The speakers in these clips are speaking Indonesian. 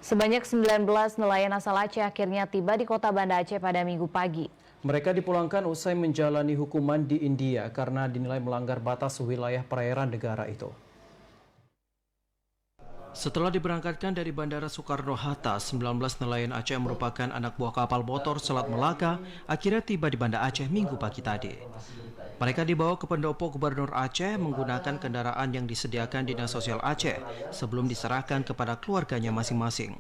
Sebanyak 19 nelayan asal Aceh akhirnya tiba di kota Banda Aceh pada Minggu pagi. Mereka dipulangkan usai menjalani hukuman di India karena dinilai melanggar batas wilayah perairan negara itu. Setelah diberangkatkan dari Bandara Soekarno-Hatta, 19 nelayan Aceh yang merupakan anak buah kapal motor Selat Melaka akhirnya tiba di Banda Aceh Minggu pagi tadi. Mereka dibawa ke pendopo Gubernur Aceh menggunakan kendaraan yang disediakan Dinas Sosial Aceh sebelum diserahkan kepada keluarganya masing-masing.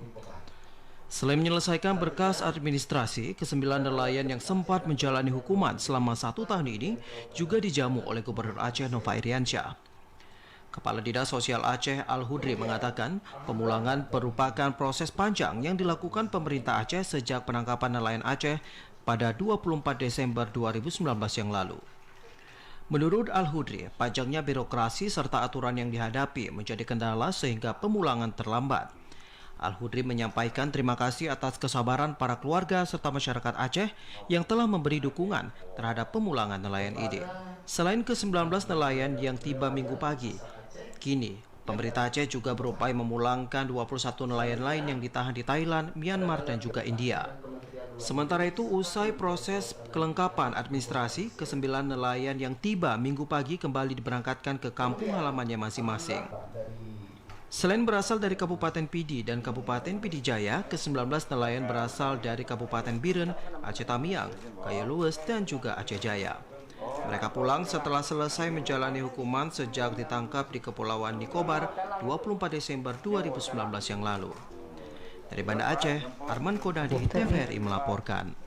Selain menyelesaikan berkas administrasi, kesembilan nelayan yang sempat menjalani hukuman selama 1 tahun ini juga dijamu oleh Gubernur Aceh Nova Iriansyah. Kepala Dinas Sosial Aceh Al-Hudri mengatakan pemulangan merupakan proses panjang yang dilakukan pemerintah Aceh sejak penangkapan nelayan Aceh pada 24 Desember 2019 yang lalu. Menurut Al-Hudri, panjangnya birokrasi serta aturan yang dihadapi menjadi kendala sehingga pemulangan terlambat. Al-Hudri menyampaikan terima kasih atas kesabaran para keluarga serta masyarakat Aceh yang telah memberi dukungan terhadap pemulangan nelayan ini. Selain ke-19 nelayan yang tiba Minggu pagi, kini pemerintah Aceh juga berupaya memulangkan 21 nelayan lain yang ditahan di Thailand, Myanmar, dan juga India. Sementara itu, usai proses kelengkapan administrasi, ke-9 nelayan yang tiba Minggu pagi kembali diberangkatkan ke kampung halamannya masing-masing. Selain berasal dari Kabupaten Pidi dan Kabupaten Pidi Jaya, ke-19 nelayan berasal dari Kabupaten Biren, Aceh Tamiang, Kayelues, dan juga Aceh Jaya. Mereka pulang setelah selesai menjalani hukuman sejak ditangkap di Kepulauan Nicobar 24 Desember 2019 yang lalu. Dari Banda Aceh, Arman Kodadi, TVRI melaporkan.